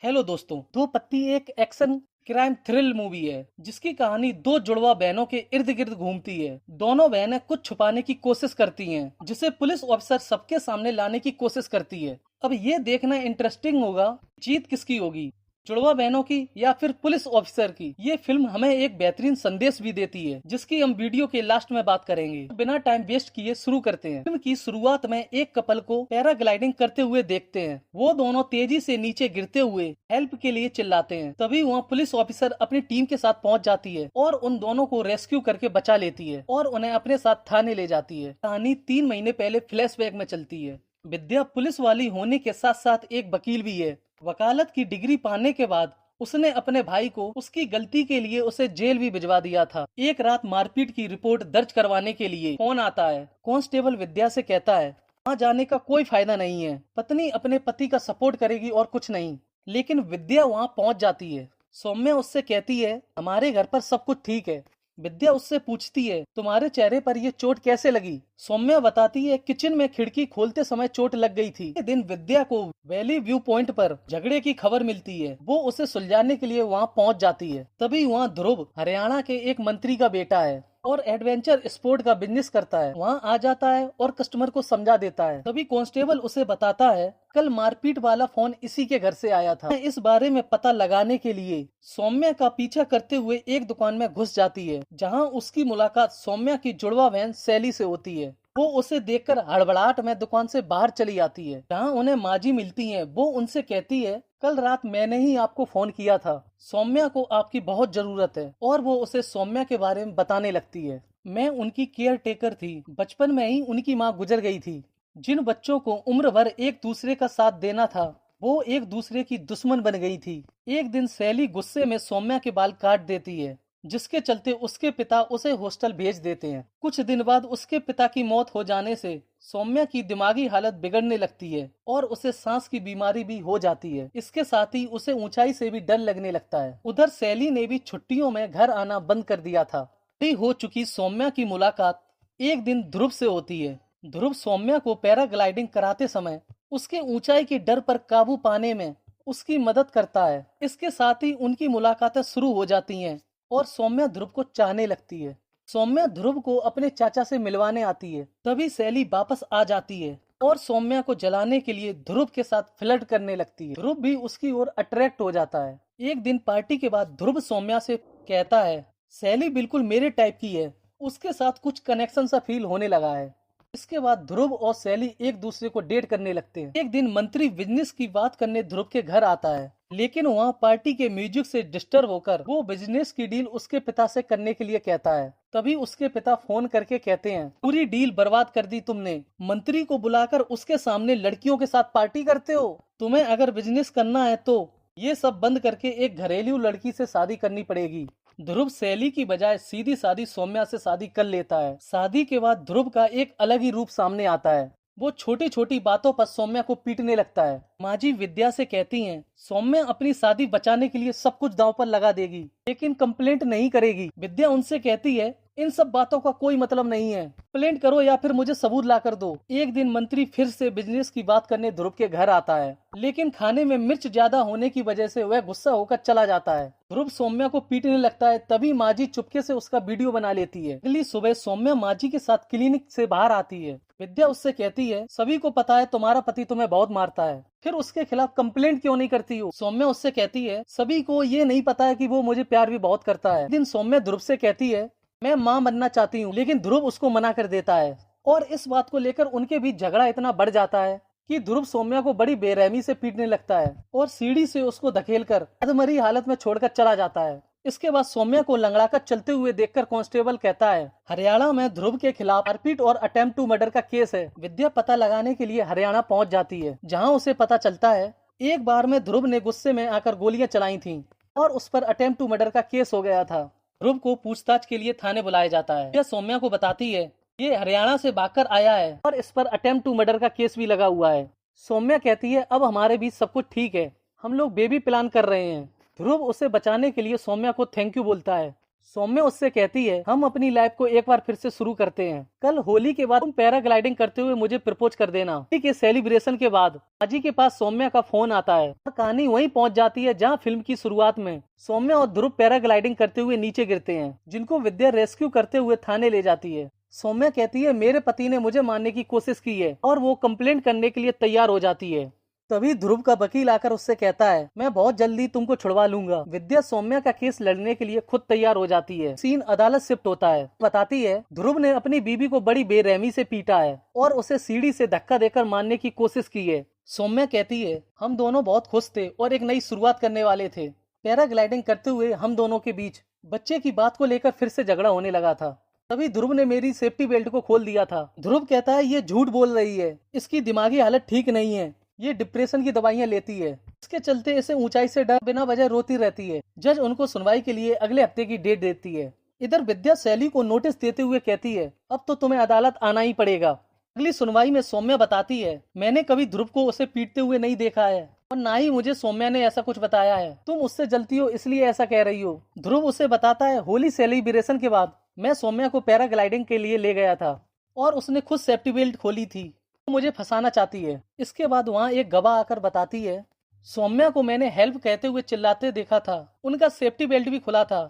Hello दोस्तों, दो पत्ती एक एक्शन क्राइम थ्रिल मूवी है जिसकी कहानी दो जुड़वा बहनों के इर्द गिर्द घूमती है। दोनों बहनें कुछ छुपाने की कोशिश करती हैं जिसे पुलिस ऑफिसर सबके सामने लाने की कोशिश करती है। अब ये देखना इंटरेस्टिंग होगा जीत किसकी होगी, जुड़वा बहनों की या फिर पुलिस ऑफिसर की। ये फिल्म हमें एक बेहतरीन संदेश भी देती है जिसकी हम वीडियो के लास्ट में बात करेंगे। बिना टाइम वेस्ट किए शुरू करते हैं। फिल्म की शुरुआत में एक कपल को पैराग्लाइडिंग करते हुए देखते हैं। वो दोनों तेजी से नीचे गिरते हुए हेल्प के लिए चिल्लाते हैं। तभी वहाँ पुलिस ऑफिसर अपनी टीम के साथ पहुँच जाती है और उन दोनों को रेस्क्यू करके बचा लेती है और उन्हें अपने साथ थाने ले जाती है। कहानी 3 महीने पहले फ्लैशबैक में चलती है। विद्या पुलिस वाली होने के साथ साथ एक वकील भी है। वकालत की डिग्री पाने के बाद उसने अपने भाई को उसकी गलती के लिए उसे जेल भी भिजवा दिया था। एक रात मारपीट की रिपोर्ट दर्ज करवाने के लिए फोन आता है। कांस्टेबल विद्या से कहता है वहाँ जाने का कोई फायदा नहीं है, पत्नी अपने पति का सपोर्ट करेगी और कुछ नहीं। लेकिन विद्या वहाँ पहुँच जाती है। सौम्या उससे कहती है हमारे घर पर सब कुछ ठीक है। विद्या उससे पूछती है तुम्हारे चेहरे पर ये चोट कैसे लगी। सौम्या बताती है किचन में खिड़की खोलते समय चोट लग गई थी। एक दिन विद्या को वैली व्यू पॉइंट पर झगड़े की खबर मिलती है। वो उसे सुलझाने के लिए वहाँ पहुँच जाती है। तभी वहाँ ध्रुव हरियाणा के एक मंत्री का बेटा है और एडवेंचर स्पोर्ट का बिजनेस करता है। वहाँ आ जाता है और कस्टमर को समझा देता है। तभी कांस्टेबल उसे बताता है कल मारपीट वाला फोन इसी के घर से आया था। इस बारे में पता लगाने के लिए सौम्या का पीछा करते हुए एक दुकान में घुस जाती है जहाँ उसकी मुलाकात सौम्या की जुड़वा बहन शैली से होती है। वो उसे देखकर हड़बड़ाहट में दुकान से बाहर चली जाती है। जहाँ उन्हें माजी मिलती है। वो उनसे कहती है कल रात मैंने ही आपको फोन किया था, सौम्या को आपकी बहुत जरूरत है। और वो उसे सौम्या के बारे में बताने लगती है। मैं उनकी केयर टेकर थी, बचपन में ही उनकी माँ गुजर गई थी। जिन बच्चों को उम्र भर एक दूसरे का साथ देना था वो एक दूसरे की दुश्मन बन गई थी। एक दिन शैली गुस्से में सौम्या के बाल काट देती है जिसके चलते उसके पिता उसे हॉस्टल भेज देते हैं। कुछ दिन बाद उसके पिता की मौत हो जाने से सौम्या की दिमागी हालत बिगड़ने लगती है और उसे सांस की बीमारी भी हो जाती है। इसके साथ ही उसे ऊंचाई से भी डर लगने लगता है। उधर शैली ने भी छुट्टियों में घर आना बंद कर दिया था। बड़ी हो चुकी सौम्या की मुलाकात एक दिन ध्रुव से होती है। ध्रुव सौम्या को पैराग्लाइडिंग कराते समय उसके ऊंचाई के डर पर काबू पाने में उसकी मदद करता है। इसके साथ ही उनकी मुलाकातें शुरू हो जाती हैं और सौम्या ध्रुव को चाहने लगती है। सौम्या ध्रुव को अपने चाचा से मिलवाने आती है। तभी शैली वापस आ जाती है और सौम्या को जलाने के लिए ध्रुव के साथ फ्लर्ट करने लगती है। ध्रुव भी उसकी ओर अट्रैक्ट हो जाता है। एक दिन पार्टी के बाद ध्रुव सौम्या से कहता है शैली बिल्कुल मेरे टाइप की है, उसके साथ कुछ कनेक्शन सा फील होने लगा है। इसके बाद ध्रुव और शैली एक दूसरे को डेट करने लगते हैं। एक दिन मंत्री बिजनेस की बात करने ध्रुव के घर आता है, लेकिन वहाँ पार्टी के म्यूजिक से डिस्टर्ब होकर वो बिजनेस की डील उसके पिता से करने के लिए कहता है। तभी उसके पिता फोन करके कहते हैं पूरी डील बर्बाद कर दी तुमने, मंत्री को बुलाकर उसके सामने लड़कियों के साथ पार्टी करते हो। तुम्हें अगर बिजनेस करना है तो ये सब बंद करके एक घरेलू लड़की से शादी करनी पड़ेगी। ध्रुव शैली की बजाय सीधी सादी सौम्या से शादी कर लेता है। शादी के बाद ध्रुव का एक अलग ही रूप सामने आता है। वो छोटी छोटी बातों पर सौम्या को पीटने लगता है। माजी विद्या से कहती हैं सौम्या अपनी शादी बचाने के लिए सब कुछ दांव पर लगा देगी लेकिन कंप्लेंट नहीं करेगी। विद्या उनसे कहती है इन सब बातों का कोई मतलब नहीं है, कंप्लेंट करो या फिर मुझे सबूत ला कर दो। एक दिन मंत्री फिर से बिजनेस की बात करने ध्रुव के घर आता है, लेकिन खाने में मिर्च ज्यादा होने की वजह से वह गुस्सा होकर चला जाता है। ध्रुव सौम्या को पीटने लगता है। तभी माजी चुपके से उसका वीडियो बना लेती है। अगली सुबह सौम्या माजी के साथ क्लिनिक से बाहर आती है। विद्या उससे कहती है सभी को पता है तुम्हारा पति तुम्हें बहुत मारता है, फिर उसके खिलाफ कंप्लेंट क्यों नहीं करती हो। सौम्या उससे कहती है सभी को ये नहीं पता है कि वो मुझे प्यार भी बहुत करता है। एक दिन सौम्या ध्रुव से कहती है मैं माँ बनना चाहती हूँ, लेकिन ध्रुव उसको मना कर देता है और इस बात को लेकर उनके बीच झगड़ा इतना बढ़ जाता है कि ध्रुव सौम्या को बड़ी बेरहमी से पीटने लगता है और सीढ़ी से उसको धकेलकर अधमरी हालत में छोड़कर चला जाता है। इसके बाद सौम्या को लंगड़ाकर चलते हुए देखकर कांस्टेबल कहता है हरियाणा में ध्रुव के खिलाफ मारपीट और अटेम्प्ट टू मर्डर का केस है। विद्या पता लगाने के लिए हरियाणा पहुंच जाती है, जहां उसे पता चलता है एक बार में ध्रुव ने गुस्से में आकर गोलियां चलाई थीं और उस पर अटेम्प्ट टू मर्डर का केस हो गया था। ध्रुव को पूछताछ के लिए थाने बुलाया जाता है। यह सौम्या को बताती है ये हरियाणा से भागकर आया है और इस पर अटेम्प्ट टू मर्डर का केस भी लगा हुआ है। सौम्या कहती है अब हमारे बीच सब कुछ ठीक है, हम लोग बेबी प्लान कर रहे हैं। ध्रुव उसे बचाने के लिए सौम्या को थैंक यू बोलता है। सौम्या उससे कहती है, हम अपनी लाइफ को एक बार फिर से शुरू करते हैं। कल होली के बाद तुम पैराग्लाइडिंग करते हुए मुझे प्रपोज कर देना। होली के सेलिब्रेशन के बाद अजी के पास सौम्या का फोन आता है और कहानी वहीं पहुंच जाती है जहां फिल्म की शुरुआत में सौम्या और ध्रुव पैराग्लाइडिंग करते हुए नीचे गिरते हैं, जिनको विद्या रेस्क्यू करते हुए थाने ले जाती है। सौम्या कहती है, मेरे पति ने मुझे मारने की कोशिश की है, और वो कंप्लेंट करने के लिए तैयार हो जाती है। तभी ध्रुव का वकील आकर उससे कहता है, मैं बहुत जल्दी तुमको छुड़वा लूंगा। विद्या सौम्या का केस लड़ने के लिए खुद तैयार हो जाती है। सीन अदालत शिफ्ट होता है। बताती है, ध्रुव ने अपनी बीबी को बड़ी बेरहमी से पीटा है और उसे सीढ़ी से धक्का देकर मारने की कोशिश की है। सौम्या कहती है, हम दोनों बहुत खुश थे और एक नई शुरुआत करने वाले थे। पैराग्लाइडिंग करते हुए हम दोनों के बीच बच्चे की बात को लेकर फिर से झगड़ा होने लगा था। तभी ध्रुव ने मेरी सेफ्टी बेल्ट को खोल दिया था। ध्रुव कहता है, ये झूठ बोल रही है, इसकी दिमागी हालत ठीक नहीं है, ये डिप्रेशन की दवाइयां लेती है। इसके चलते इसे ऊंचाई से डर बिना वजह रोती रहती है। जज उनको सुनवाई के लिए अगले हफ्ते की डेट देती है। इधर विद्या शैली को नोटिस देते हुए कहती है, अब तो तुम्हें अदालत आना ही पड़ेगा। अगली सुनवाई में सौम्या बताती है, मैंने कभी ध्रुव को उसे पीटते हुए नहीं देखा है और ना ही मुझे सौम्या ने ऐसा कुछ बताया है। तुम उससे जलती हो इसलिए ऐसा कह रही हो। ध्रुव उसे बताता है, होली सेलिब्रेशन के बाद मैं सौम्या को पैराग्लाइडिंग के लिए ले गया था और उसने खुद सेफ्टी बेल्ट खोली थी। मुझे फंसाना चाहती है। इसके बाद वहाँ एक गवाह आकर बताती है, सौम्या को मैंने हेल्प कहते हुए चिल्लाते देखा था, उनका सेफ्टी बेल्ट भी खुला था,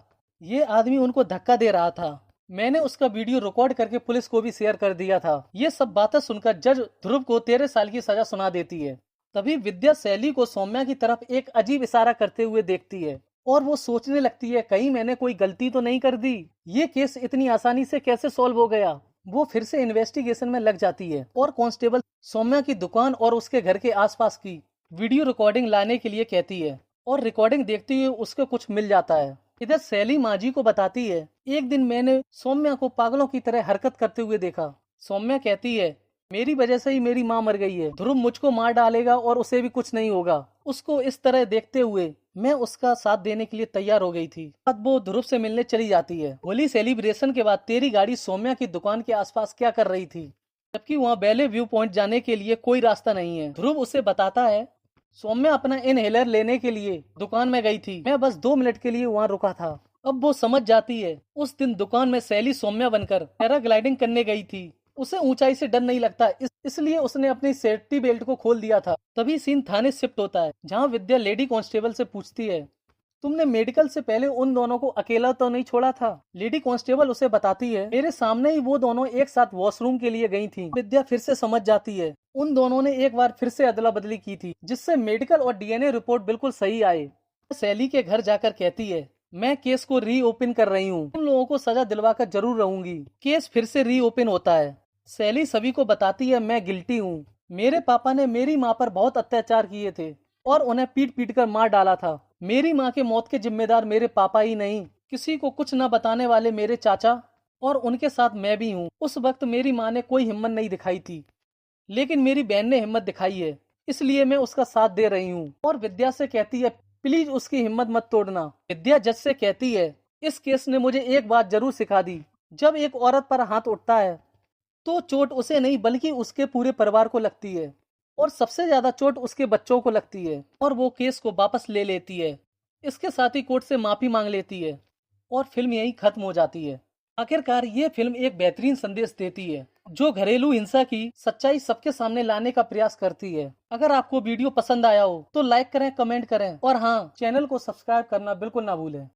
ये आदमी उनको धक्का दे रहा था। मैंने उसका वीडियो रिकॉर्ड करके पुलिस को भी शेयर कर दिया था। ये सब बातें सुनकर जज ध्रुव को 13 साल की सजा सुना देती है। तभी विद्या शैली को सौम्या की तरफ एक अजीब इशारा करते हुए देखती है और वो सोचने लगती है, कहीं मैंने कोई गलती तो नहीं कर दी, ये केस इतनी आसानी से कैसे सॉल्व हो गया। वो फिर से इन्वेस्टिगेशन में लग जाती है और कांस्टेबल सौम्या की दुकान और उसके घर के आसपास की वीडियो रिकॉर्डिंग लाने के लिए कहती है और रिकॉर्डिंग देखते हुए उसको कुछ मिल जाता है। इधर शैली माजी को बताती है, एक दिन मैंने सौम्या को पागलों की तरह हरकत करते हुए देखा। सौम्या कहती है, मेरी वजह से ही मेरी माँ मर गई है, ध्रुव मुझको मार डालेगा और उसे भी कुछ नहीं होगा। उसको इस तरह देखते हुए मैं उसका साथ देने के लिए तैयार हो गई थी। अब वो ध्रुव से मिलने चली जाती है। होली सेलिब्रेशन के बाद तेरी गाड़ी सौम्या की दुकान के आसपास क्या कर रही थी, जबकि वहाँ बैले व्यू पॉइंट जाने के लिए कोई रास्ता नहीं है। ध्रुव उसे बताता है, सौम्या अपना इनहेलर लेने के लिए दुकान में गई थी, मैं बस 2 मिनट के लिए वहाँ रुका था। अब वो समझ जाती है, उस दिन दुकान में शैली सौम्या बनकर पैराग्लाइडिंग करने गई थी। उसे ऊंचाई से डर नहीं लगता, इसलिए उसने अपनी सेफ्टी बेल्ट को खोल दिया था। तभी सीन थाने शिफ्ट होता है, जहां विद्या लेडी कांस्टेबल से पूछती है, तुमने मेडिकल से पहले उन दोनों को अकेला तो नहीं छोड़ा था। लेडी कांस्टेबल उसे बताती है, मेरे सामने ही वो दोनों एक साथ वॉशरूम के लिए गई थी। विद्या फिर से समझ जाती है, उन दोनों ने एक बार फिर से अदला बदली की थी, जिससे मेडिकल और डीएनए रिपोर्ट बिल्कुल सही आए। शैली के घर जाकर कहती है, मैं केस को रीओपन कर रही हूँ, उन लोगों को सजा दिलवाकर जरूर रहूंगी। केस फिर से रीओपन होता है। शैली सभी को बताती है, मैं गिल्टी हूँ, मेरे पापा ने मेरी माँ पर बहुत अत्याचार किए थे और उन्हें पीट पीट कर मार डाला था। मेरी माँ के मौत के जिम्मेदार मेरे पापा ही नहीं, किसी को कुछ न बताने वाले मेरे चाचा और उनके साथ मैं भी हूँ। उस वक्त मेरी माँ ने कोई हिम्मत नहीं दिखाई थी, लेकिन मेरी बहन ने हिम्मत दिखाई है, इसलिए मैं उसका साथ दे रही हूँ। और विद्या से कहती है, प्लीज उसकी हिम्मत मत तोड़ना। विद्या जज से कहती है, इस केस ने मुझे एक बात जरूर सिखा दी, जब एक औरत पर हाथ उठता है तो चोट उसे नहीं बल्कि उसके पूरे परिवार को लगती है, और सबसे ज्यादा चोट उसके बच्चों को लगती है। और वो केस को वापस ले लेती है। इसके साथ ही कोर्ट से माफी मांग लेती है और फिल्म यहीं खत्म हो जाती है। आखिरकार ये फिल्म एक बेहतरीन संदेश देती है, जो घरेलू हिंसा की सच्चाई सबके सामने लाने का प्रयास करती है। अगर आपको वीडियो पसंद आया हो तो लाइक करें, कमेंट करें और हाँ, चैनल को सब्सक्राइब करना बिल्कुल ना भूलें।